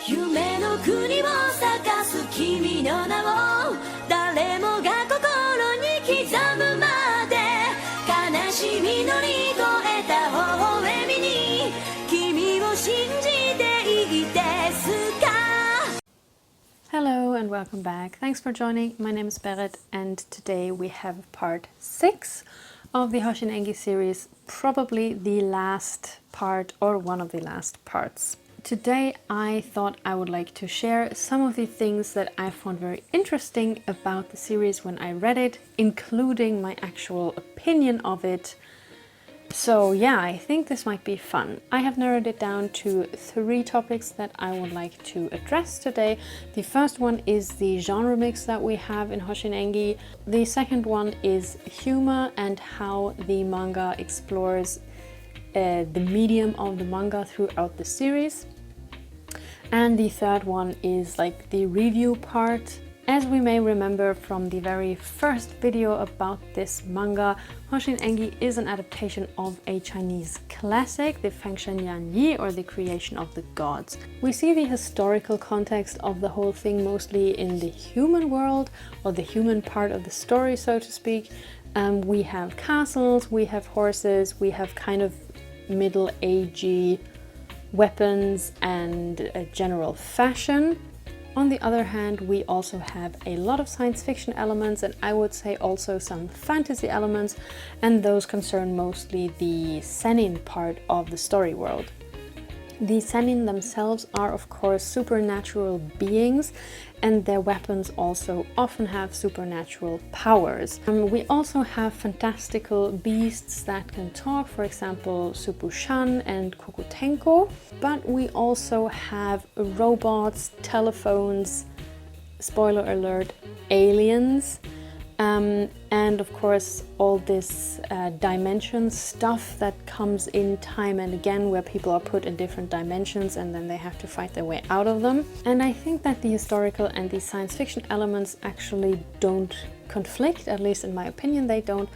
夢の国を探す君の名を誰もが心に刻むまで悲しみ乗り越えた微笑みに君を信じていいですか Hello and welcome back. Thanks for joining. My name is Berit and today we have part 6 of the Hoshin Engi series, probably the last part or one of the last parts. Today I thought I would like to share some of the things that I found very interesting about the series when I read it, including my actual opinion of it. So yeah, I think this might be fun. I have narrowed it down to 3 topics that I would like to address today. The first one is the genre mix that we have in Hoshin Engi. The second one is humor and how the manga explores the medium of the manga throughout the series. And the third one is like the review part. As we may remember from the very first video about this manga, Hoshin Engi is an adaptation of a Chinese classic, the Fengshen Yan Yi, or the creation of the gods. We see the historical context of the whole thing mostly in the human world, or the human part of the story, so to speak. We have castles, we have horses, we have kind of middle-agey weapons and a general fashion. On the other hand, we also have a lot of science fiction elements and I would say also some fantasy elements, and those concern mostly the Sennin part of the story world. The Sennin themselves are of course supernatural beings, and their weapons also often have supernatural powers. We also have fantastical beasts that can talk, for example Supushan and Kokutenko, but we also have robots, telephones, spoiler alert, aliens, and of course all this dimension stuff that comes in time and again, where people are put in different dimensions and then they have to fight their way out of them. And I think that the historical and the science fiction elements actually don't conflict, at least in my opinion they don't,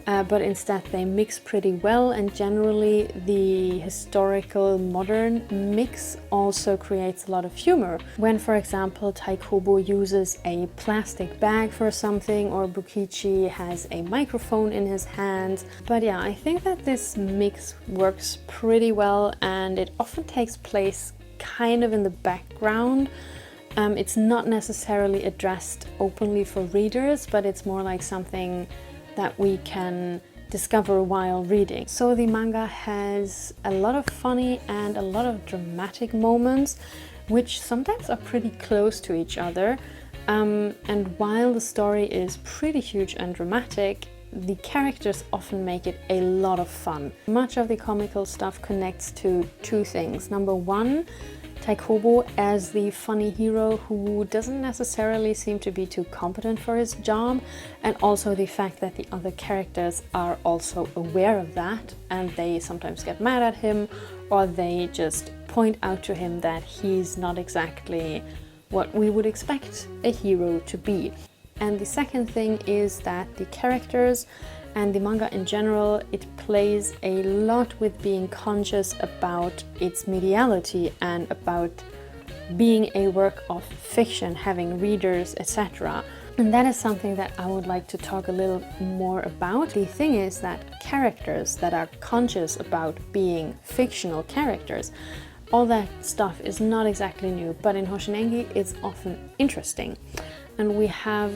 but instead they mix pretty well, and generally the historical modern mix also creates a lot of humor. When, for example, Taikobo uses a plastic bag for something, or Bukichi has a microphone in his hands. But yeah, I think that this mix works pretty well, and it often takes place kind of in the background. It's not necessarily addressed openly for readers, but it's more like something that we can discover while reading. So the manga has a lot of funny and a lot of dramatic moments, which sometimes are pretty close to each other. And while the story is pretty huge and dramatic, the characters often make it a lot of fun. Much of the comical stuff connects to 2 things. Number 1, Taikobo as the funny hero who doesn't necessarily seem to be too competent for his job, and also the fact that the other characters are also aware of that and they sometimes get mad at him, or they just point out to him that he's not exactly what we would expect a hero to be. And the second thing is that the characters and the manga in general, it plays a lot with being conscious about its mediality and about being a work of fiction, having readers, etc. And that is something that I would like to talk a little more about. The thing is that characters that are conscious about being fictional characters, all that stuff is not exactly new, but in Hoshin Engi it's often interesting. And we have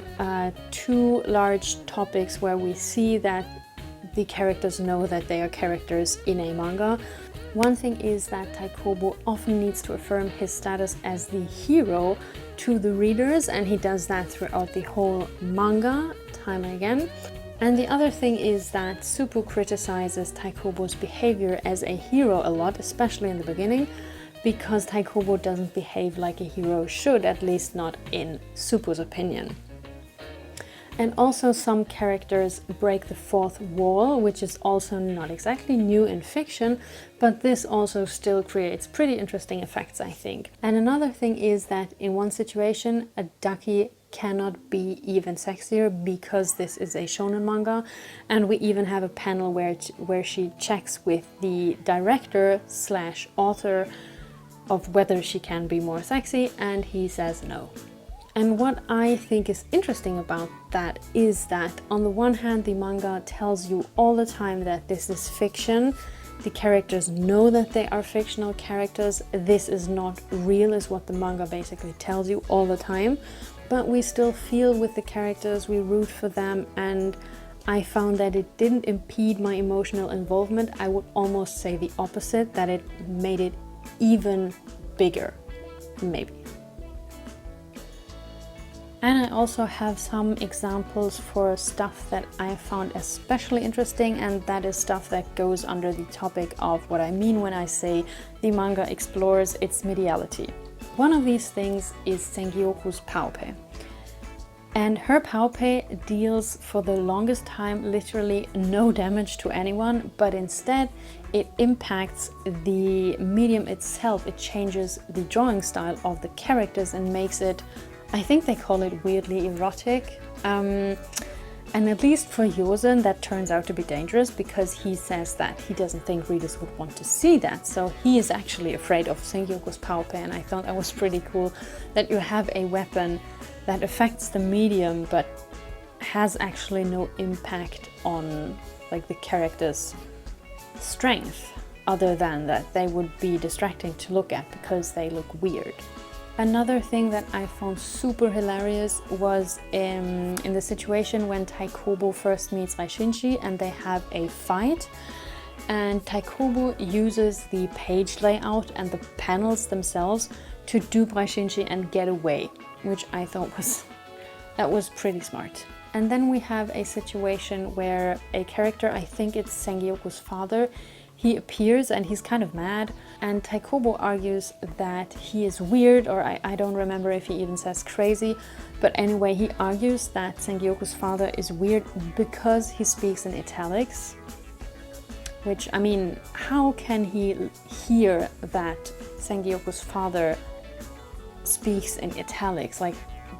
2 large topics where we see that the characters know that they are characters in a manga. One thing is that Taikobo often needs to affirm his status as the hero to the readers, and he does that throughout the whole manga, time and again. And the other thing is that Suppu criticizes Taikobo's behavior as a hero a lot, especially in the beginning, because Taikobo doesn't behave like a hero should, at least not in Suppu's opinion. And also some characters break the 4th wall, which is also not exactly new in fiction, but this also still creates pretty interesting effects, I think. And another thing is that in one situation, a ducky cannot be even sexier because this is a shonen manga. And we even have a panel where she checks with the director slash author of whether she can be more sexy, and he says no. And what I think is interesting about that is that on the one hand, the manga tells you all the time that this is fiction. The characters know that they are fictional characters. This is not real, is what the manga basically tells you all the time. But we still feel with the characters, we root for them, and I found that it didn't impede my emotional involvement. I would almost say the opposite, that it made it even bigger, maybe. And I also have some examples for stuff that I found especially interesting, and that is stuff that goes under the topic of what I mean when I say the manga explores its mediality. One of these things is Sengyoku's Paupe. And her Paupe deals for the longest time literally no damage to anyone, but instead it impacts the medium itself. It changes the drawing style of the characters and makes it, I think they call it weirdly erotic. And at least for Yosen, that turns out to be dangerous because he says that he doesn't think readers would want to see that. So he is actually afraid of Sengyoku's Paupe, and I thought that was pretty cool that you have a weapon that affects the medium but has actually no impact on like the character's strength, other than that they would be distracting to look at because they look weird. Another thing that I found super hilarious was in the situation when Taikobo first meets Raishinji and they have a fight, and Taikobo uses the page layout and the panels themselves to dupe Raishinji and get away, which I thought was pretty smart. And then we have a situation where a character, I think it's Sengyoku's father, he appears and he's kind of mad, and Taikobo argues that he is weird, or I don't remember if he even says crazy, but anyway, he argues that Sengyoku's father is weird because he speaks in italics. Which, I mean, how can he hear that Sengyoku's father speaks in italics? Like,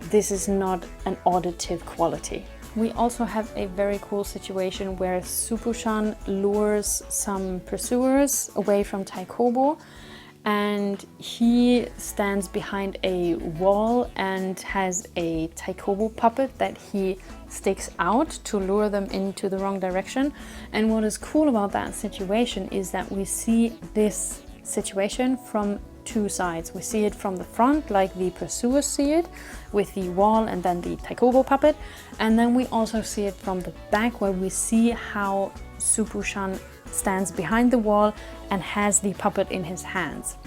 this is not an auditive quality. We also have a very cool situation where Supushan lures some pursuers away from Taikobo, and he stands behind a wall and has a Taikobo puppet that he sticks out to lure them into the wrong direction. And what is cool about that situation is that we see this situation from two sides. We see it from the front, like the pursuers see it, with the wall and then the Taikobo puppet. And then we also see it from the back, where we see how Supushan stands behind the wall and has the puppet in his hands.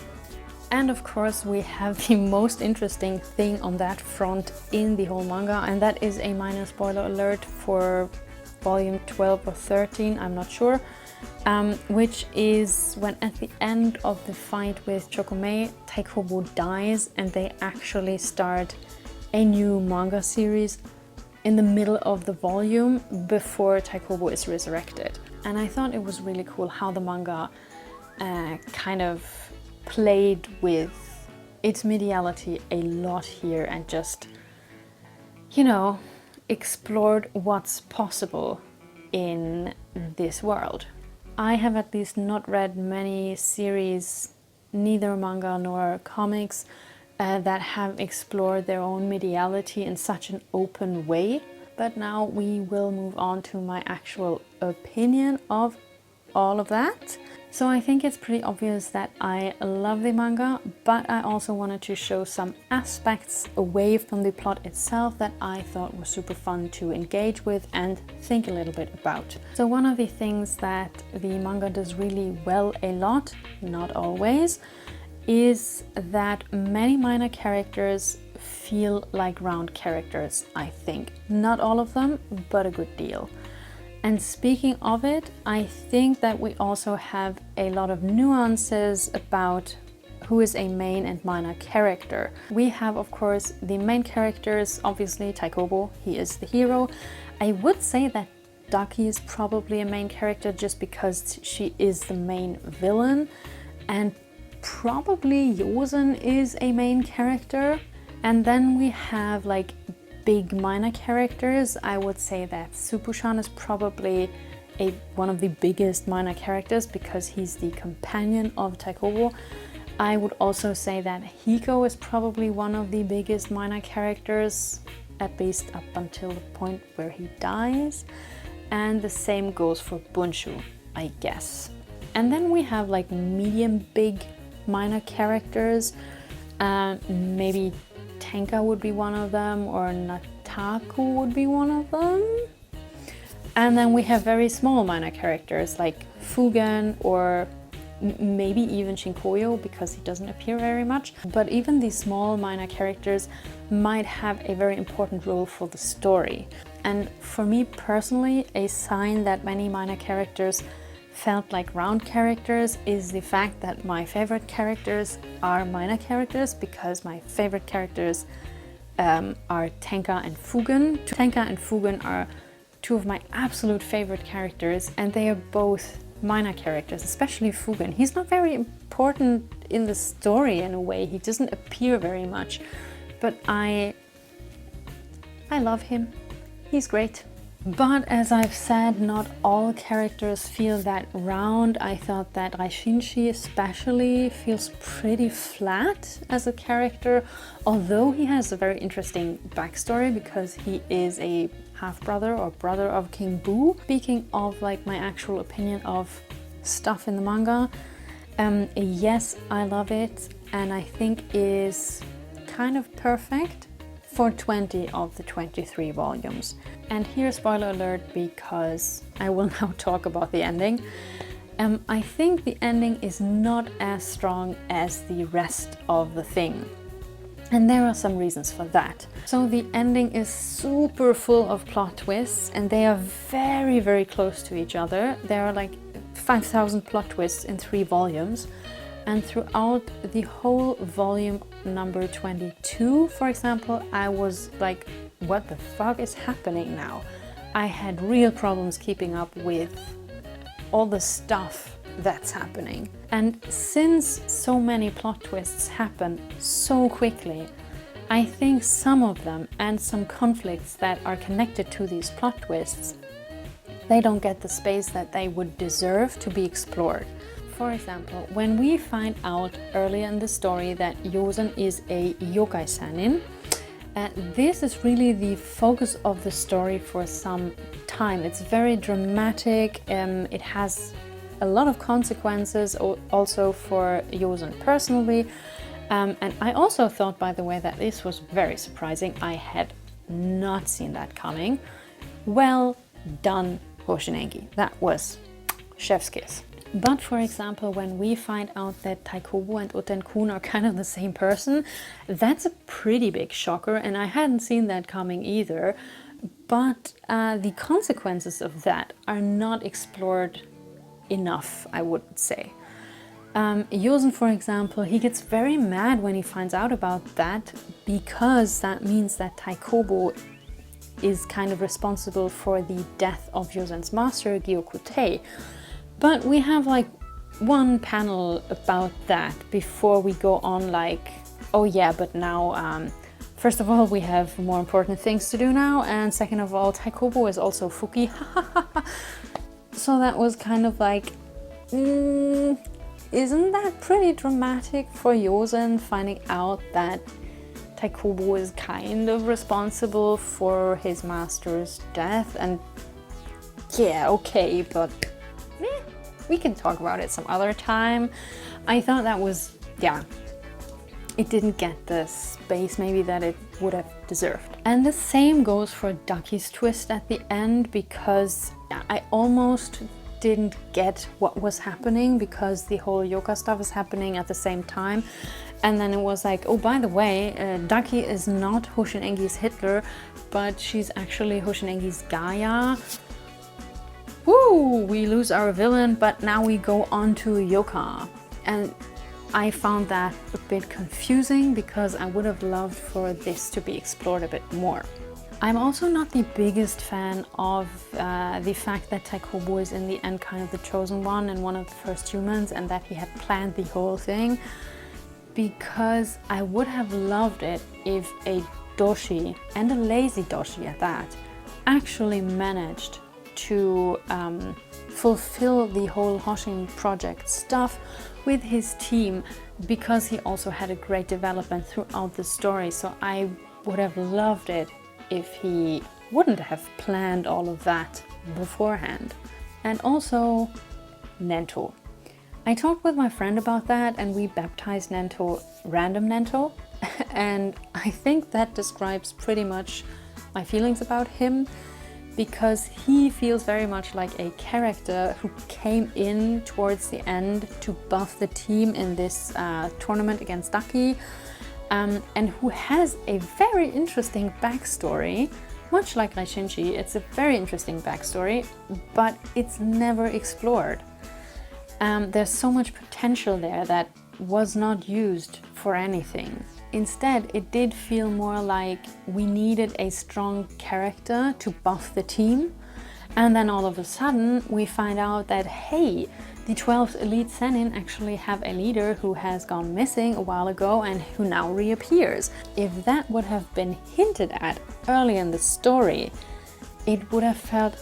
And of course we have the most interesting thing on that front in the whole manga, and that is a minor spoiler alert for volume 12 or 13, I'm not sure, which is when at the end of the fight with Chokomei, Taikobo dies and they actually start a new manga series in the middle of the volume before Taikobo is resurrected. And I thought it was really cool how the manga kind of played with its mediality a lot here and just, you know, explored what's possible in this world. I have at least not read many series, neither manga nor comics, that have explored their own mediality in such an open way. But now we will move on to my actual opinion of all of that. So I think it's pretty obvious that I love the manga, but I also wanted to show some aspects away from the plot itself that I thought were super fun to engage with and think a little bit about. So one of the things that the manga does really well a lot, not always, is that many minor characters feel like round characters, I think. Not all of them, but a good deal. And speaking of it, I think that we also have a lot of nuances about who is a main and minor character. We have, of course, the main characters, obviously Taikobo, he is the hero. I would say that Daki is probably a main character just because she is the main villain, and probably Yosen is a main character. And then we have like big minor characters, I would say that Supushan is probably one of the biggest minor characters because he's the companion of Taikobo. I would also say that Hiko is probably one of the biggest minor characters, at least up until the point where he dies. And the same goes for Bunshu, I guess. And then we have like medium big minor characters. Maybe Tenka would be one of them, or Nataku would be one of them. And then we have very small minor characters like Fugen, or maybe even Shinkoyo, because he doesn't appear very much. But even these small minor characters might have a very important role for the story. And for me personally, a sign that many minor characters felt like round characters is the fact that my favorite characters are minor characters, because my favorite characters are Tenka and Fugen. Tenka and Fugen are two of my absolute favorite characters, and they are both minor characters, especially Fugen. He's not very important in the story in a way, he doesn't appear very much, but I love him, he's great. But as I've said, not all characters feel that round. I thought that Raishinshi especially feels pretty flat as a character, although he has a very interesting backstory because he is a half-brother or brother of King Boo. Speaking of like my actual opinion of stuff in the manga, yes, I love it, and I think it is kind of perfect for 20 of the 23 volumes. And here's spoiler alert, because I will now talk about the ending. I think the ending is not as strong as the rest of the thing. And there are some reasons for that. So the ending is super full of plot twists, and they are very, very close to each other. There are like 5,000 plot twists in 3 volumes. And throughout the whole volume number 22, for example, I was like, what the fuck is happening now? I had real problems keeping up with all the stuff that's happening. And since so many plot twists happen so quickly, I think some of them and some conflicts that are connected to these plot twists, they don't get the space that they would deserve to be explored. For example, when we find out earlier in the story that Yosen is a yokai sanin, this is really the focus of the story for some time. It's very dramatic, it has a lot of consequences also for Yosen personally. And I also thought, by the way, that this was very surprising. I had not seen that coming. Well done, Hoshin Engi. That was chef's kiss. But for example, when we find out that Taikobo and Uten-kun are kind of the same person, that's a pretty big shocker, and I hadn't seen that coming either. But the consequences of that are not explored enough, I would say. Yosen, for example, he gets very mad when he finds out about that, because that means that Taikobo is kind of responsible for the death of Yosen's master, Gyokutei. But we have like one panel about that before we go on like, oh yeah, but now, first of all, we have more important things to do now, and second of all, Taikobo is also Fuki. So that was kind of like, isn't that pretty dramatic for Yosen finding out that Taikobo is kind of responsible for his master's death? And yeah, okay, but we can talk about it some other time. I thought that was, yeah, it didn't get the space maybe that it would have deserved. And the same goes for Ducky's twist at the end, because I almost didn't get what was happening, because the whole Yoka stuff is happening at the same time. And then it was like, oh, by the way, Ducky is not Hoshin Engi's Hitler, but she's actually Hoshin Engi's Gaia. Woo! We lose our villain, but now we go on to Yoka. And I found that a bit confusing, because I would have loved for this to be explored a bit more. I'm also not the biggest fan of the fact that Taikobo is in the end kind of the chosen one and one of the first humans, and that he had planned the whole thing, because I would have loved it if a doshi, and a lazy doshi at that, actually managed to fulfill the whole Hoshin project stuff with his team, because he also had a great development throughout the story. So I would have loved it if he wouldn't have planned all of that beforehand. And also Nento. I talked with my friend about that, and we baptized Nento Random Nento, and I think that describes pretty much my feelings about him, because he feels very much like a character who came in towards the end to buff the team in this tournament against Ducky, and who has a very interesting backstory. Much like Raishinji, it's a very interesting backstory, but it's never explored. There's so much potential there that was not used for anything. Instead, it did feel more like we needed a strong character to buff the team, and then all of a sudden we find out that, hey, the 12th Elite Sennin actually have a leader who has gone missing a while ago and who now reappears. If that would have been hinted at early in the story, it would have felt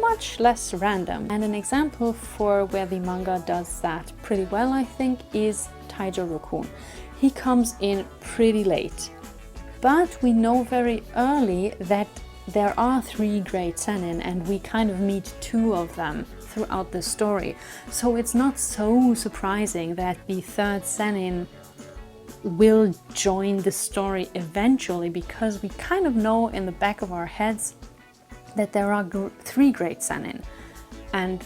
much less random. And an example for where the manga does that pretty well, I think, is Taijo-Rokun. He comes in pretty late, but we know very early that there are 3 great Sennin, and we kind of meet 2 of them throughout the story. So it's not so surprising that the 3rd Sennin will join the story eventually, because we kind of know in the back of our heads that there are 3 great Sennin, and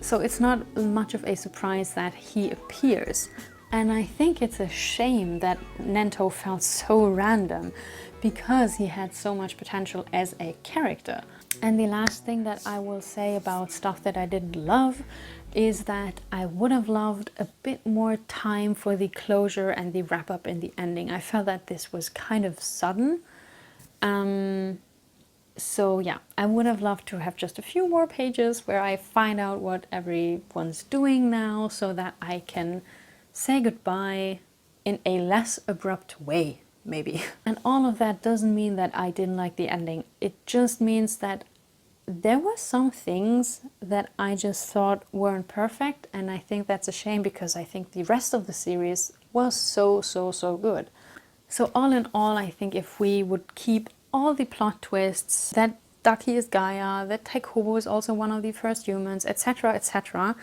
so it's not much of a surprise that he appears. And I think it's a shame that Nento felt so random, because he had so much potential as a character. And the last thing that I will say about stuff that I didn't love is that I would have loved a bit more time for the closure and the wrap up in the ending. I felt that this was kind of sudden. So yeah, I would have loved to have just a few more pages where I find out what everyone's doing now, so that I can say goodbye in a less abrupt way, maybe. And all of that doesn't mean that I didn't like the ending. It just means that there were some things that I just thought weren't perfect, and I think that's a shame, because I think the rest of the series was so good. So all in all, I think if we would keep all the plot twists, that Ducky is Gaia, that Taikobo is also one of the first humans, etc, etc,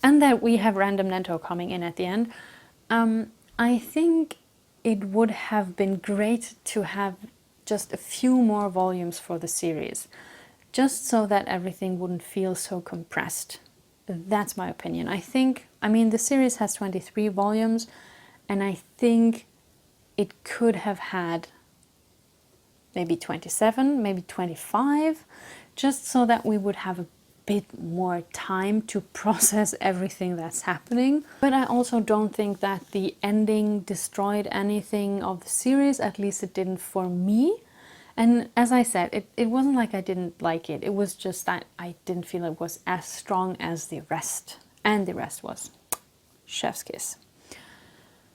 and that we have Random Nento coming in at the end, I think it would have been great to have just a few more volumes for the series, just so that everything wouldn't feel so compressed. That's my opinion. I mean, the series has 23 volumes, and I think it could have had maybe 27, maybe 25, just so that we would have a bit more time to process everything that's happening. But I also don't think that the ending destroyed anything of the series, at least it didn't for me. And as I said, it wasn't like I didn't like it, it was just that I didn't feel it was as strong as the rest. And the rest was chef's kiss.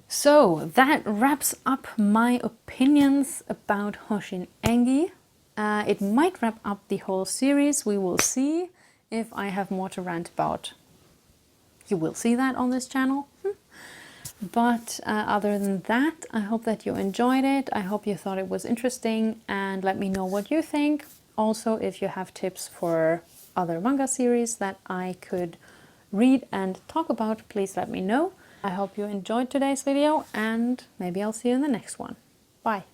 So that wraps up my opinions about Hoshin Engi. It might wrap up the whole series, we will see. If I have more to rant about, you will see that on this channel. But other than that, I hope that you enjoyed it. I hope you thought it was interesting, and let me know what you think. Also, if you have tips for other manga series that I could read and talk about, please let me know. I hope you enjoyed today's video, and maybe I'll see you in the next one. Bye!